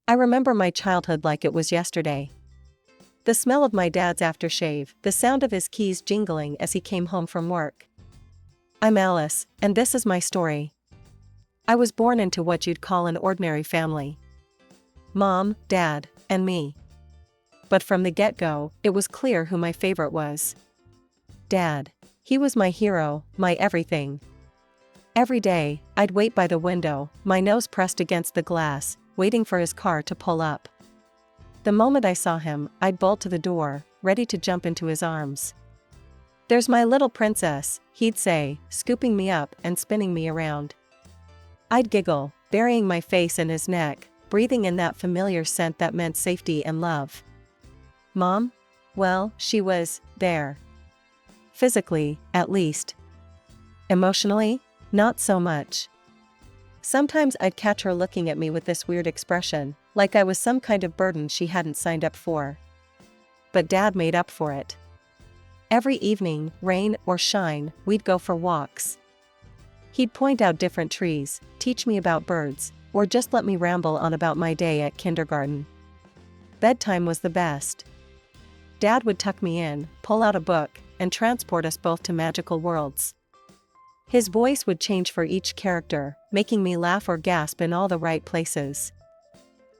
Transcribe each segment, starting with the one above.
I remember my childhood like it was yesterday. The smell of my dad's aftershave, the sound of his keys jingling as he came home from work. I'm Alice, and this is my story. I was born into what you'd call an ordinary family. Mom, Dad, and me. But from the get-go, it was clear who my favorite was. Dad. He was my hero, my everything. Every day, I'd wait by the window, my nose pressed against the glass, waiting for his car to pull up. The moment I saw him, I'd bolt to the door, ready to jump into his arms. "There's my little princess," he'd say, scooping me up and spinning me around. I'd giggle, burying my face in his neck, breathing in that familiar scent that meant safety and love. Mom? Well, she was there. Physically, at least. Emotionally? Not so much. Sometimes I'd catch her looking at me with this weird expression, like I was some kind of burden she hadn't signed up for. But Dad made up for it. Every evening, rain or shine, we'd go for walks. He'd point out different trees, teach me about birds, or just let me ramble on about my day at kindergarten. Bedtime was the best. Dad would tuck me in, pull out a book, and transport us both to magical worlds. His voice would change for each character, making me laugh or gasp in all the right places.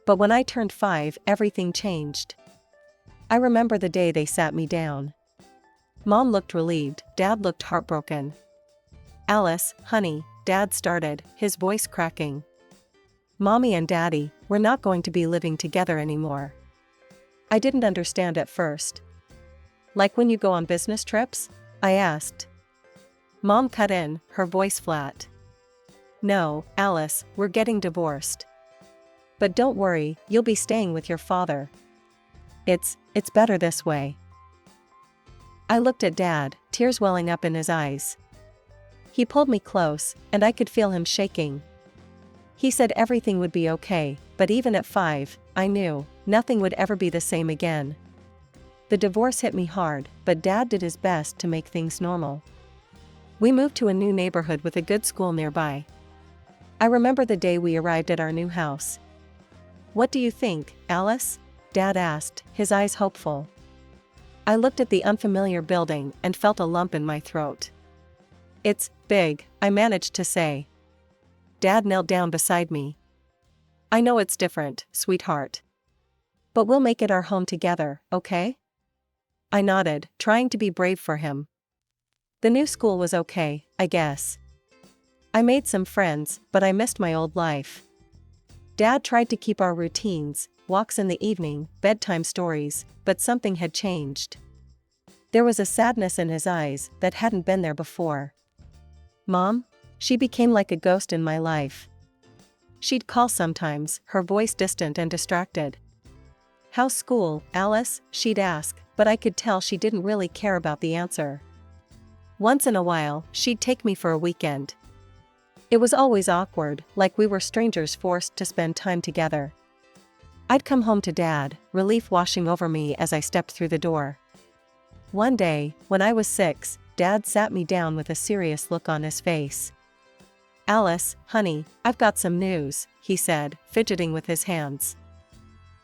But when I turned 5, everything changed. I remember the day they sat me down. Mom looked relieved, Dad looked heartbroken. "Alice, honey," Dad started, his voice cracking. "Mommy and Daddy, we're not going to be living together anymore." I didn't understand at first. "Like when you go on business trips?" I asked. Mom cut in, her voice flat. "No, Alice, we're getting divorced. But don't worry, you'll be staying with your father. It's better this way." I looked at Dad, tears welling up in his eyes. He pulled me close, and I could feel him shaking. He said everything would be okay, but even at 5, I knew nothing would ever be the same again. The divorce hit me hard, but Dad did his best to make things normal. We moved to a new neighborhood with a good school nearby. I remember the day we arrived at our new house. "What do you think, Alice?" Dad asked, his eyes hopeful. I looked at the unfamiliar building and felt a lump in my throat. "It's big," I managed to say. Dad knelt down beside me. "I know it's different, sweetheart. But we'll make it our home together, okay?" I nodded, trying to be brave for him. The new school was okay, I guess. I made some friends, but I missed my old life. Dad tried to keep our routines, walks in the evening, bedtime stories, but something had changed. There was a sadness in his eyes that hadn't been there before. Mom? She became like a ghost in my life. She'd call sometimes, her voice distant and distracted. "How's school, Alice?" she'd ask, but I could tell she didn't really care about the answer. Once in a while, she'd take me for a weekend. It was always awkward, like we were strangers forced to spend time together. I'd come home to Dad, relief washing over me as I stepped through the door. One day, when I was 6, Dad sat me down with a serious look on his face. "Alice, honey, I've got some news," he said, fidgeting with his hands.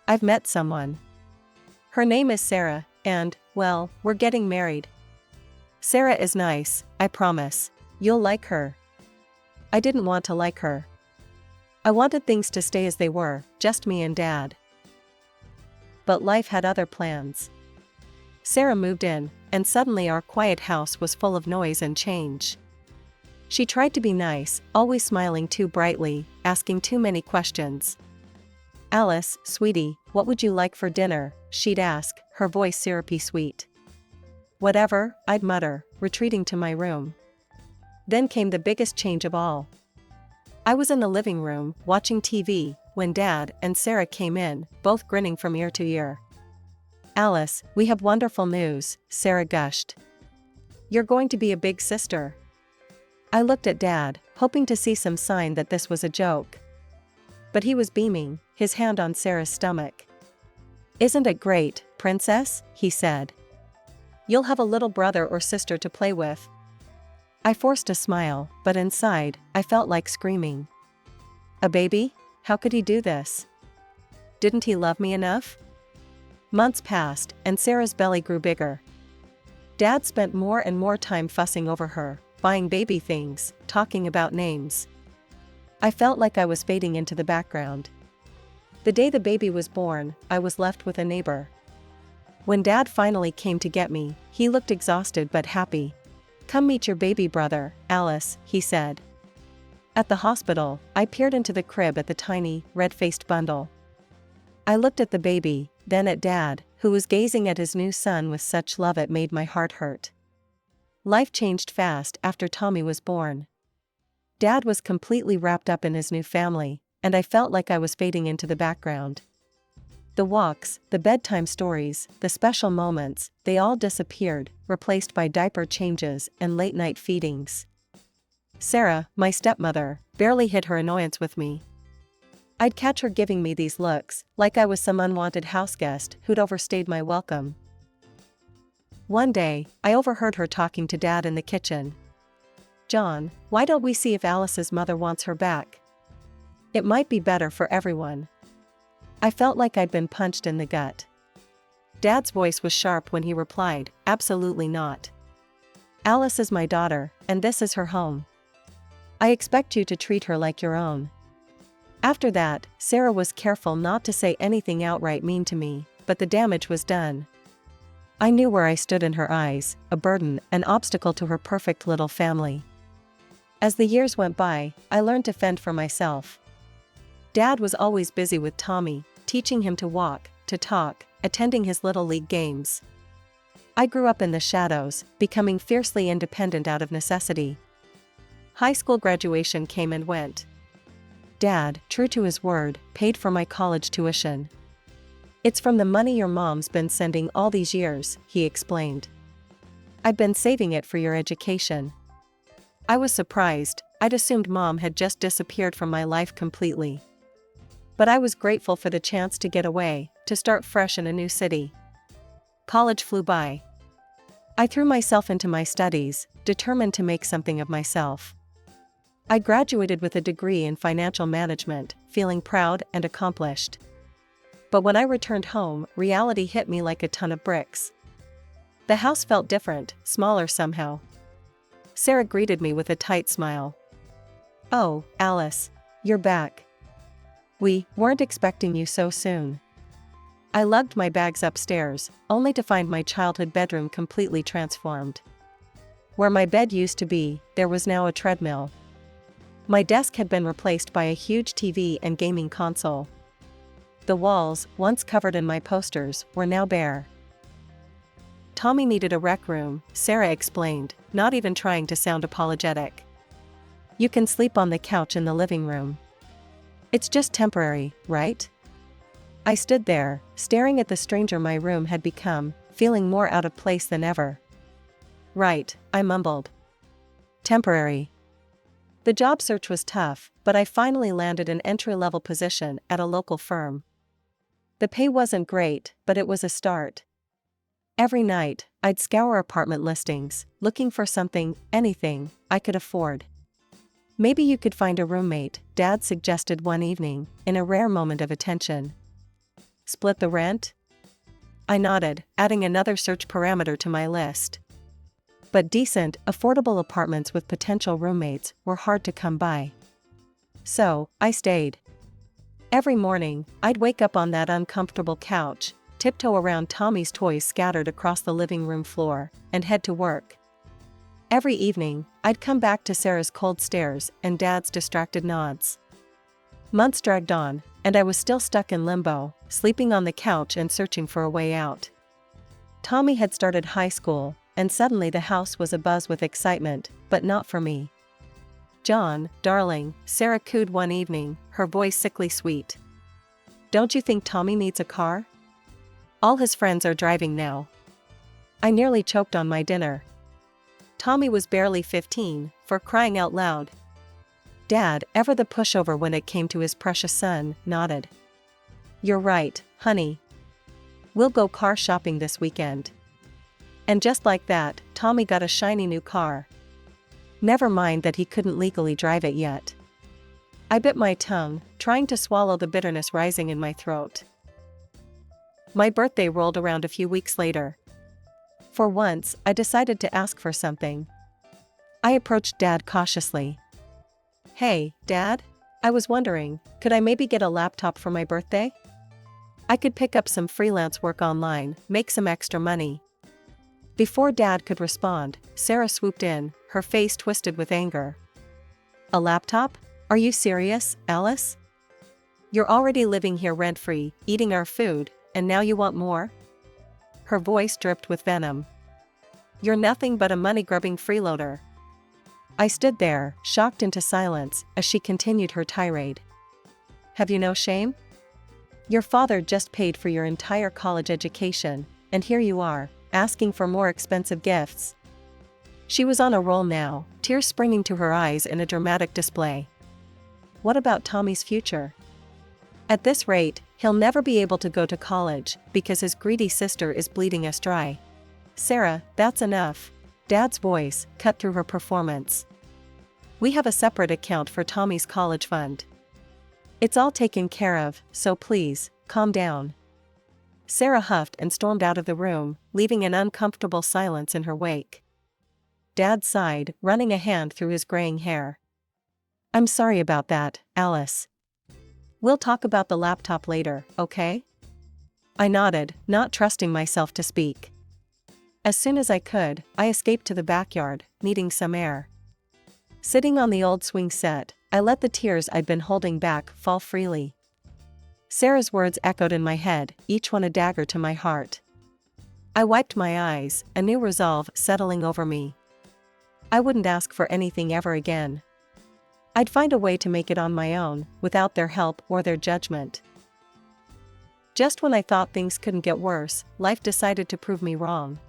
"I've met someone. Her name is Sarah, and, well, we're getting married. Sarah is nice, I promise. You'll like her." I didn't want to like her. I wanted things to stay as they were, just me and Dad. But life had other plans. Sarah moved in, and suddenly our quiet house was full of noise and change. She tried to be nice, always smiling too brightly, asking too many questions. "Alice, sweetie, what would you like for dinner?" she'd ask, her voice syrupy sweet. "Whatever," I'd mutter, retreating to my room. Then came the biggest change of all. I was in the living room, watching TV, when Dad and Sarah came in, both grinning from ear to ear. "Alice, we have wonderful news," Sarah gushed. "You're going to be a big sister." I looked at Dad, hoping to see some sign that this was a joke. But he was beaming, his hand on Sarah's stomach. "Isn't it great, princess?" he said. "You'll have a little brother or sister to play with." I forced a smile, but inside, I felt like screaming. "A baby? How could he do this?" Didn't he love me enough? Months passed, and Sarah's belly grew bigger. Dad spent more and more time fussing over her, buying baby things, talking about names. I felt like I was fading into the background. The day the baby was born, I was left with a neighbor. When Dad finally came to get me, he looked exhausted but happy. "Come meet your baby brother, Alice," he said. At the hospital, I peered into the crib at the tiny, red-faced bundle. I looked at the baby, then at Dad, who was gazing at his new son with such love it made my heart hurt. Life changed fast after Tommy was born. Dad was completely wrapped up in his new family, and I felt like I was fading into the background. The walks, the bedtime stories, the special moments, they all disappeared, replaced by diaper changes and late-night feedings. Sarah, my stepmother, barely hid her annoyance with me. I'd catch her giving me these looks, like I was some unwanted houseguest who'd overstayed my welcome. One day, I overheard her talking to Dad in the kitchen. "John, why don't we see if Alice's mother wants her back? It might be better for everyone." I felt like I'd been punched in the gut. Dad's voice was sharp when he replied, "Absolutely not. Alice is my daughter, and this is her home. I expect you to treat her like your own." After that, Sarah was careful not to say anything outright mean to me, but the damage was done. I knew where I stood in her eyes, a burden, an obstacle to her perfect little family. As the years went by, I learned to fend for myself. Dad was always busy with Tommy, teaching him to walk, to talk, attending his little league games. I grew up in the shadows, becoming fiercely independent out of necessity. High school graduation came and went. Dad, true to his word, paid for my college tuition. "It's from the money your mom's been sending all these years," he explained. "I've been saving it for your education." I was surprised. I'd assumed Mom had just disappeared from my life completely. But I was grateful for the chance to get away, to start fresh in a new city. College flew by. I threw myself into my studies, determined to make something of myself. I graduated with a degree in financial management, feeling proud and accomplished. But when I returned home, reality hit me like a ton of bricks. The house felt different, smaller somehow. Sarah greeted me with a tight smile. "Oh, Alice, you're back. We weren't expecting you so soon." I lugged my bags upstairs, only to find my childhood bedroom completely transformed. Where my bed used to be, there was now a treadmill. My desk had been replaced by a huge TV and gaming console. The walls, once covered in my posters, were now bare. "Tommy needed a rec room," Sarah explained, not even trying to sound apologetic. "You can sleep on the couch in the living room. It's just temporary, right?" I stood there, staring at the stranger my room had become, feeling more out of place than ever. "Right," I mumbled. "Temporary." The job search was tough, but I finally landed an entry-level position at a local firm. The pay wasn't great, but it was a start. Every night, I'd scour apartment listings, looking for something, anything, I could afford. "Maybe you could find a roommate," Dad suggested one evening, in a rare moment of attention. "Split the rent?" I nodded, adding another search parameter to my list. But decent, affordable apartments with potential roommates were hard to come by. So, I stayed. Every morning, I'd wake up on that uncomfortable couch, tiptoe around Tommy's toys scattered across the living room floor, and head to work. Every evening, I'd come back to Sarah's cold stares and Dad's distracted nods. Months dragged on, and I was still stuck in limbo, sleeping on the couch and searching for a way out. Tommy had started high school, and suddenly the house was abuzz with excitement, but not for me. "John, darling," Sarah cooed one evening, her voice sickly sweet. "Don't you think Tommy needs a car? All his friends are driving now." I nearly choked on my dinner. Tommy was barely 15, for crying out loud. Dad, ever the pushover when it came to his precious son, nodded. "You're right, honey. We'll go car shopping this weekend." And just like that, Tommy got a shiny new car. Never mind that he couldn't legally drive it yet. I bit my tongue, trying to swallow the bitterness rising in my throat. My birthday rolled around a few weeks later. For once, I decided to ask for something. I approached Dad cautiously. "Hey, Dad? I was wondering, could I maybe get a laptop for my birthday? I could pick up some freelance work online, make some extra money." Before Dad could respond, Sarah swooped in, her face twisted with anger. "A laptop? Are you serious, Alice? You're already living here rent-free, eating our food, and now you want more?" Her voice dripped with venom. "You're nothing but a money-grubbing freeloader." I stood there, shocked into silence, as she continued her tirade. "Have you no shame? Your father just paid for your entire college education, and here you are, asking for more expensive gifts." She was on a roll now, tears springing to her eyes in a dramatic display. What about Tommy's future? At this rate, he'll never be able to go to college, because his greedy sister is bleeding us dry. "Sarah, that's enough." Dad's voice cut through her performance. "We have a separate account for Tommy's college fund. It's all taken care of, so please, calm down." Sarah huffed and stormed out of the room, leaving an uncomfortable silence in her wake. Dad sighed, running a hand through his graying hair. "I'm sorry about that, Alice. We'll talk about the laptop later, okay?" I nodded, not trusting myself to speak. As soon as I could, I escaped to the backyard, needing some air. Sitting on the old swing set, I let the tears I'd been holding back fall freely. Sarah's words echoed in my head, each one a dagger to my heart. I wiped my eyes, a new resolve settling over me. I wouldn't ask for anything ever again. I'd find a way to make it on my own, without their help or their judgment. Just when I thought things couldn't get worse, life decided to prove me wrong.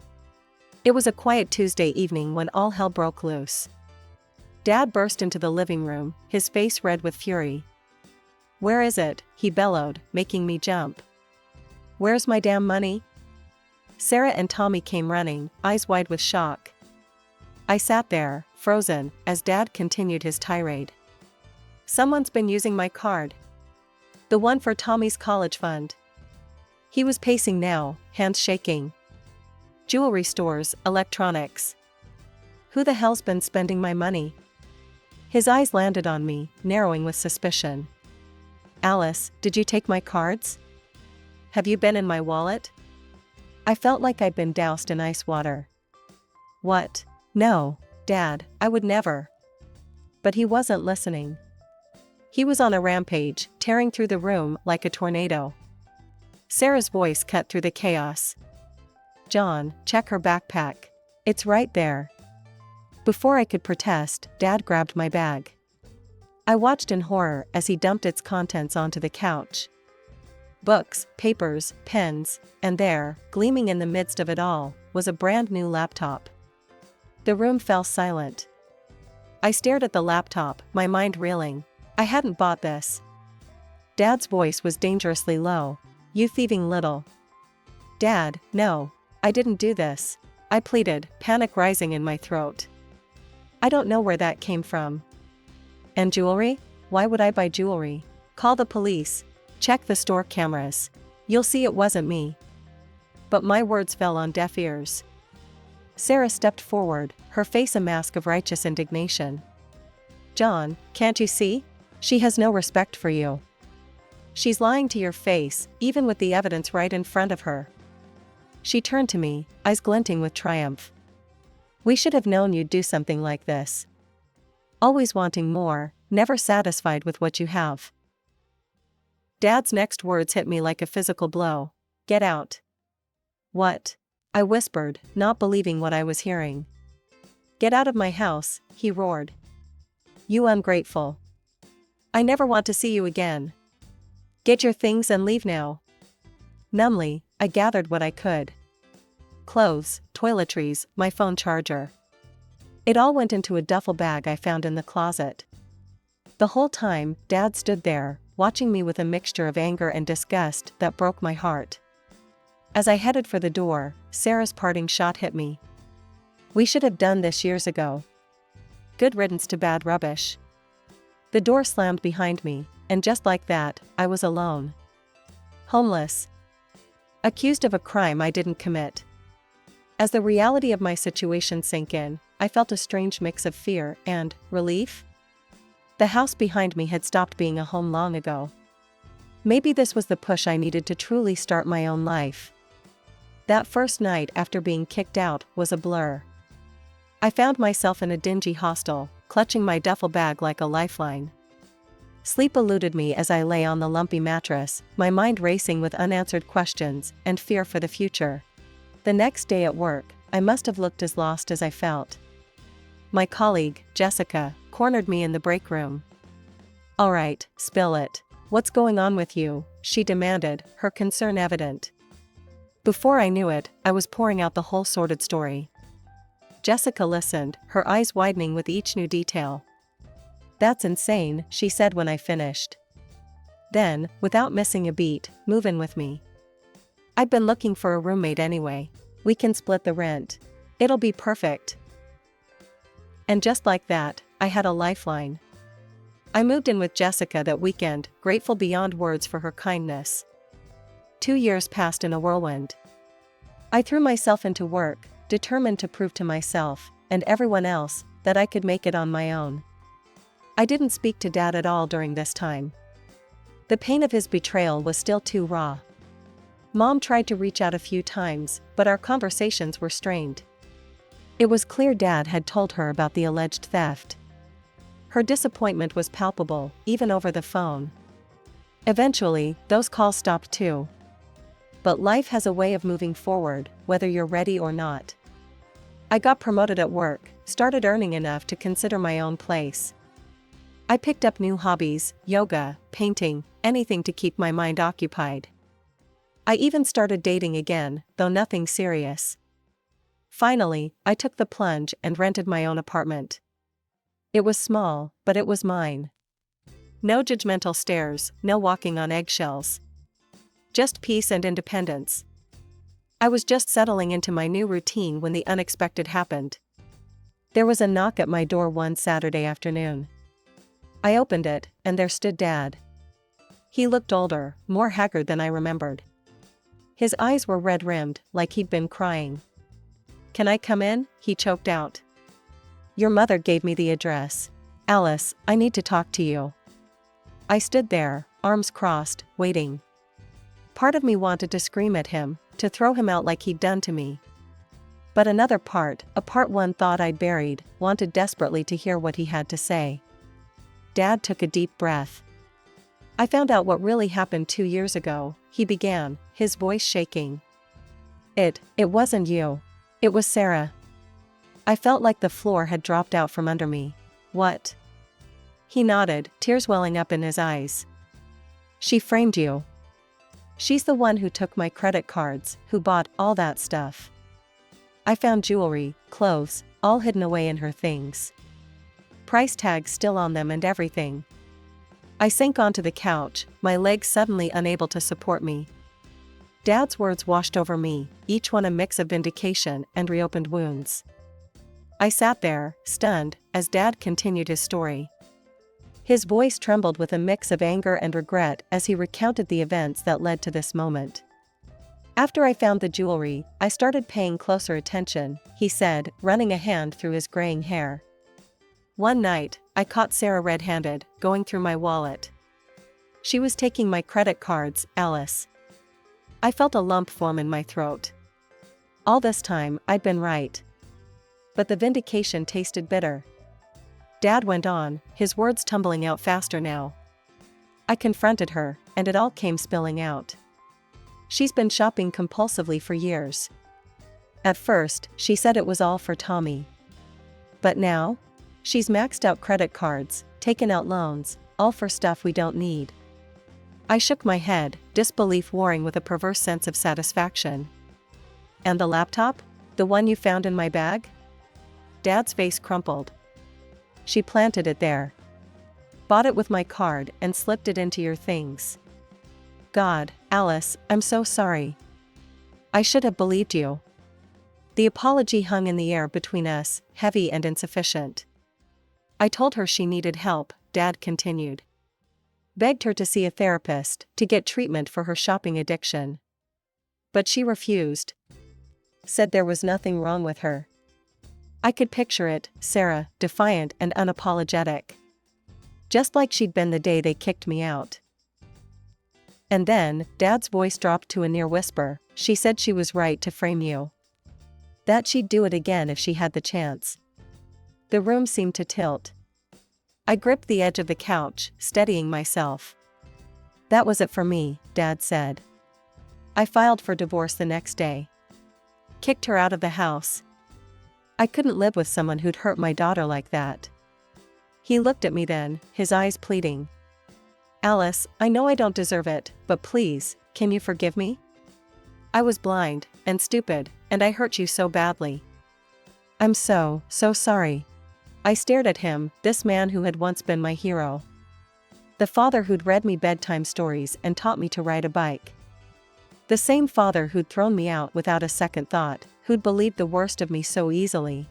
It was a quiet Tuesday evening when all hell broke loose. Dad burst into the living room, his face red with fury. "Where is it?" he bellowed, making me jump. "Where's my damn money?" Sarah and Tommy came running, eyes wide with shock. I sat there, frozen, as Dad continued his tirade. "Someone's been using my card. The one for Tommy's college fund." He was pacing now, hands shaking. "Jewelry stores, electronics. Who the hell's been spending my money?" His eyes landed on me, narrowing with suspicion. "Alice, did you take my cards? Have you been in my wallet?" I felt like I'd been doused in ice water. "What? No, Dad, I would never." But he wasn't listening. He was on a rampage, tearing through the room like a tornado. Sarah's voice cut through the chaos. "John, check her backpack. It's right there." Before I could protest, Dad grabbed my bag. I watched in horror as he dumped its contents onto the couch. Books, papers, pens, and there, gleaming in the midst of it all, was a brand new laptop. The room fell silent. I stared at the laptop, my mind reeling. I hadn't bought this. Dad's voice was dangerously low. "You thieving little..." "Dad, no. I didn't do this," I pleaded, panic rising in my throat. "I don't know where that came from." "And jewelry? Why would I buy jewelry? Call the police. Check the store cameras. You'll see it wasn't me." But my words fell on deaf ears. Sarah stepped forward, her face a mask of righteous indignation. "John, can't you see? She has no respect for you. She's lying to your face, even with the evidence right in front of her." She turned to me, eyes glinting with triumph. "We should have known you'd do something like this. Always wanting more, never satisfied with what you have." Dad's next words hit me like a physical blow. "Get out." "What?" I whispered, not believing what I was hearing. "Get out of my house," he roared. "You ungrateful. I never want to see you again. Get your things and leave now." Numbly, I gathered what I could. Clothes, toiletries, my phone charger. It all went into a duffel bag I found in the closet. The whole time, Dad stood there, watching me with a mixture of anger and disgust that broke my heart. As I headed for the door, Sarah's parting shot hit me. "We should have done this years ago. Good riddance to bad rubbish." The door slammed behind me, and just like that, I was alone. Homeless. Accused of a crime I didn't commit. As the reality of my situation sank in, I felt a strange mix of fear and relief. The house behind me had stopped being a home long ago. Maybe this was the push I needed to truly start my own life. That first night after being kicked out was a blur. I found myself in a dingy hostel, clutching my duffel bag like a lifeline. Sleep eluded me as I lay on the lumpy mattress, my mind racing with unanswered questions and fear for the future. The next day at work, I must have looked as lost as I felt. My colleague, Jessica, cornered me in the break room. "All right, spill it. What's going on with you?" she demanded, her concern evident. Before I knew it, I was pouring out the whole sordid story. Jessica listened, her eyes widening with each new detail. "That's insane," she said when I finished. Then, without missing a beat, "Move in with me. I've been looking for a roommate anyway. We can split the rent. It'll be perfect." And just like that, I had a lifeline. I moved in with Jessica that weekend, grateful beyond words for her kindness. 2 years passed in a whirlwind. I threw myself into work, determined to prove to myself, and everyone else, that I could make it on my own. I didn't speak to Dad at all during this time. The pain of his betrayal was still too raw. Mom tried to reach out a few times, but our conversations were strained. It was clear Dad had told her about the alleged theft. Her disappointment was palpable, even over the phone. Eventually, those calls stopped too. But life has a way of moving forward, whether you're ready or not. I got promoted at work, started earning enough to consider my own place. I picked up new hobbies, yoga, painting, anything to keep my mind occupied. I even started dating again, though nothing serious. Finally, I took the plunge and rented my own apartment. It was small, but it was mine. No judgmental stares, no walking on eggshells. Just peace and independence. I was just settling into my new routine when the unexpected happened. There was a knock at my door one Saturday afternoon. I opened it, and there stood Dad. He looked older, more haggard than I remembered. His eyes were red-rimmed, like he'd been crying. "Can I come in?" he choked out. "Your mother gave me the address. Alice, I need to talk to you." I stood there, arms crossed, waiting. Part of me wanted to scream at him, to throw him out like he'd done to me. But another part, a part one thought I'd buried, wanted desperately to hear what he had to say. Dad took a deep breath. "I found out what really happened 2 years ago," he began, his voice shaking. It wasn't you. It was Sarah." I felt like the floor had dropped out from under me. "What?" He nodded, tears welling up in his eyes. "She framed you. She's the one who took my credit cards, who bought all that stuff. I found jewelry, clothes, all hidden away in her things. Price tags still on them and everything." I sank onto the couch, my legs suddenly unable to support me. Dad's words washed over me, each one a mix of vindication and reopened wounds. I sat there, stunned, as Dad continued his story. His voice trembled with a mix of anger and regret as he recounted the events that led to this moment. "After I found the jewelry, I started paying closer attention," he said, running a hand through his graying hair. "One night, I caught Sarah red-handed, going through my wallet. She was taking my credit cards, Alice." I felt a lump form in my throat. All this time, I'd been right. But the vindication tasted bitter. Dad went on, his words tumbling out faster now. "I confronted her, and it all came spilling out. She's been shopping compulsively for years. At first, she said it was all for Tommy. But now? She's maxed out credit cards, taken out loans, all for stuff we don't need." I shook my head, disbelief warring with a perverse sense of satisfaction. "And the laptop? The one you found in my bag?" Dad's face crumpled. "She planted it there. Bought it with my card and slipped it into your things. God, Alice, I'm so sorry. I should have believed you." The apology hung in the air between us, heavy and insufficient. "I told her she needed help," Dad continued. "Begged her to see a therapist, to get treatment for her shopping addiction. But she refused. Said there was nothing wrong with her. I could picture it, Sarah, defiant and unapologetic. Just like she'd been the day they kicked me out. And then, Dad's voice dropped to a near whisper. She said she was right to frame you. That she'd do it again if she had the chance. The room seemed to tilt. I gripped the edge of the couch, steadying myself. That was it for me, Dad said. I filed for divorce the next day. Kicked her out of the house. I couldn't live with someone who'd hurt my daughter like that. He looked at me then, his eyes pleading. Alice, I know I don't deserve it, but please, can you forgive me? I was blind and stupid, and I hurt you so badly. I'm so sorry. I stared at him, this man who had once been my hero. The father who'd read me bedtime stories and taught me to ride a bike. The same father who'd thrown me out without a second thought, who'd believed the worst of me so easily.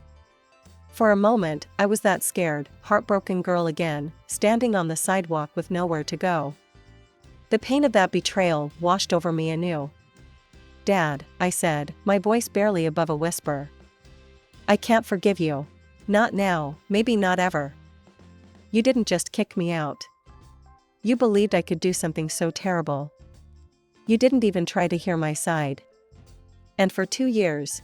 For a moment, I was that scared, heartbroken girl again, standing on the sidewalk with nowhere to go. The pain of that betrayal washed over me anew. Dad, I said, my voice barely above a whisper. I can't forgive you. Not now, maybe not ever. You didn't just kick me out. You believed I could do something so terrible. You didn't even try to hear my side. And for 2 years,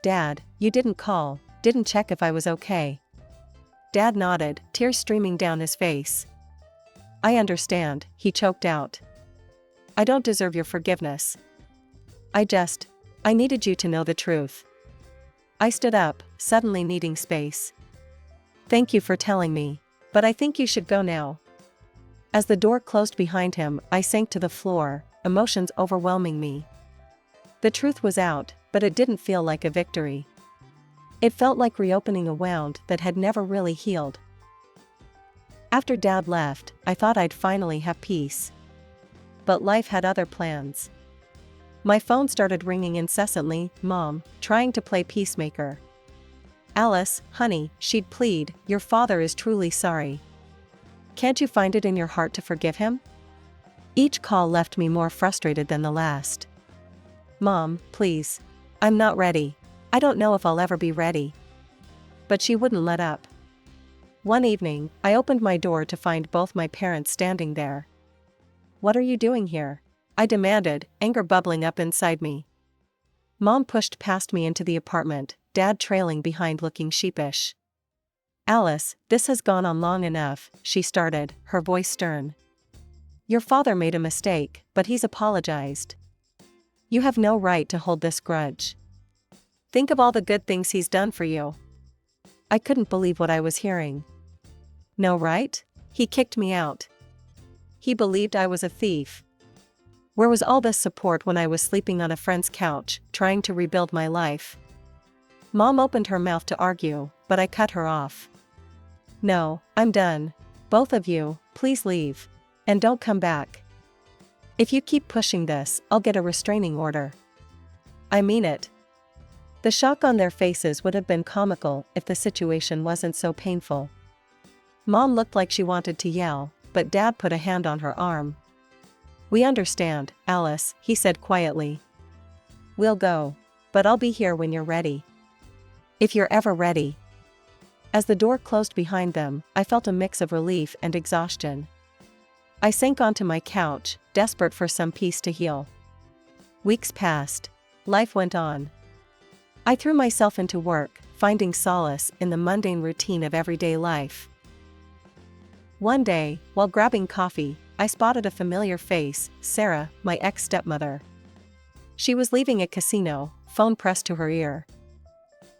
Dad, you didn't call, didn't check if I was okay. Dad nodded, tears streaming down his face. I understand, he choked out. I don't deserve your forgiveness. I needed you to know the truth. I stood up, suddenly needing space. Thank you for telling me, but I think you should go now. As the door closed behind him, I sank to the floor, emotions overwhelming me. The truth was out, but it didn't feel like a victory. It felt like reopening a wound that had never really healed. After Dad left, I thought I'd finally have peace. But life had other plans. My phone started ringing incessantly, Mom, trying to play peacemaker. Alice, honey, she'd plead, your father is truly sorry. Can't you find it in your heart to forgive him? Each call left me more frustrated than the last. Mom, please. I'm not ready. I don't know if I'll ever be ready. But she wouldn't let up. One evening, I opened my door to find both my parents standing there. What are you doing here? I demanded, anger bubbling up inside me. Mom pushed past me into the apartment, Dad trailing behind looking sheepish. Alice, this has gone on long enough, she started, her voice stern. Your father made a mistake, but he's apologized. You have no right to hold this grudge. Think of all the good things he's done for you. I couldn't believe what I was hearing. No right? He kicked me out. He believed I was a thief. Where was all this support when I was sleeping on a friend's couch, trying to rebuild my life? Mom opened her mouth to argue, but I cut her off. No, I'm done. Both of you, please leave. And don't come back. If you keep pushing this, I'll get a restraining order. I mean it. The shock on their faces would have been comical if the situation wasn't so painful. Mom looked like she wanted to yell, but Dad put a hand on her arm. We understand, Alice, he said quietly. We'll go. But I'll be here when you're ready. If you're ever ready. As the door closed behind them, I felt a mix of relief and exhaustion. I sank onto my couch, desperate for some peace to heal. Weeks passed. Life went on. I threw myself into work, finding solace in the mundane routine of everyday life. One day, while grabbing coffee, I spotted a familiar face, Sarah, my ex-stepmother. She was leaving a casino, phone pressed to her ear.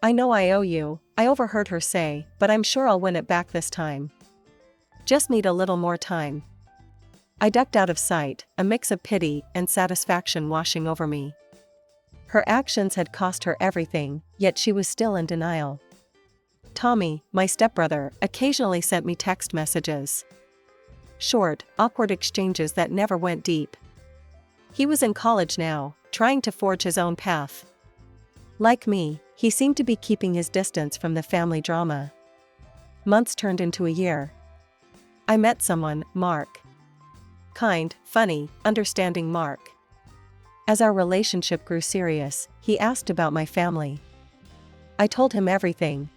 I know I owe you, I overheard her say, but I'm sure I'll win it back this time. Just need a little more time. I ducked out of sight, a mix of pity and satisfaction washing over me. Her actions had cost her everything, yet she was still in denial. Tommy, my stepbrother, occasionally sent me text messages. Short, awkward exchanges that never went deep. He was in college now, trying to forge his own path. Like me, he seemed to be keeping his distance from the family drama. Months turned into a year. I met someone, Mark. Kind, funny, understanding Mark. As our relationship grew serious, he asked about my family. I told him everything.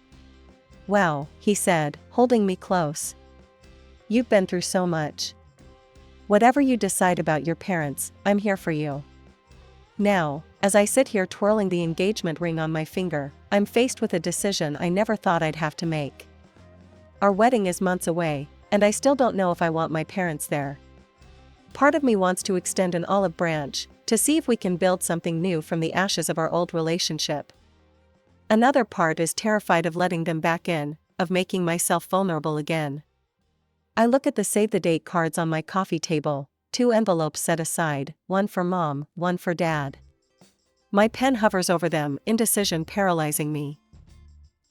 "Wow," he said, holding me close. "You've been through so much. Whatever you decide about your parents, I'm here for you." Now, as I sit here twirling the engagement ring on my finger, I'm faced with a decision I never thought I'd have to make. Our wedding is months away, and I still don't know if I want my parents there. Part of me wants to extend an olive branch, to see if we can build something new from the ashes of our old relationship. Another part is terrified of letting them back in, of making myself vulnerable again. I look at the save the date cards on my coffee table, 2 envelopes set aside, one for mom, one for dad. My pen hovers over them, indecision paralyzing me.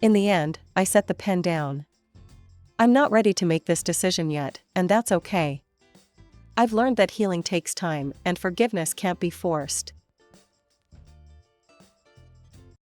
In the end, I set the pen down. I'm not ready to make this decision yet, and that's okay. I've learned that healing takes time, and forgiveness can't be forced.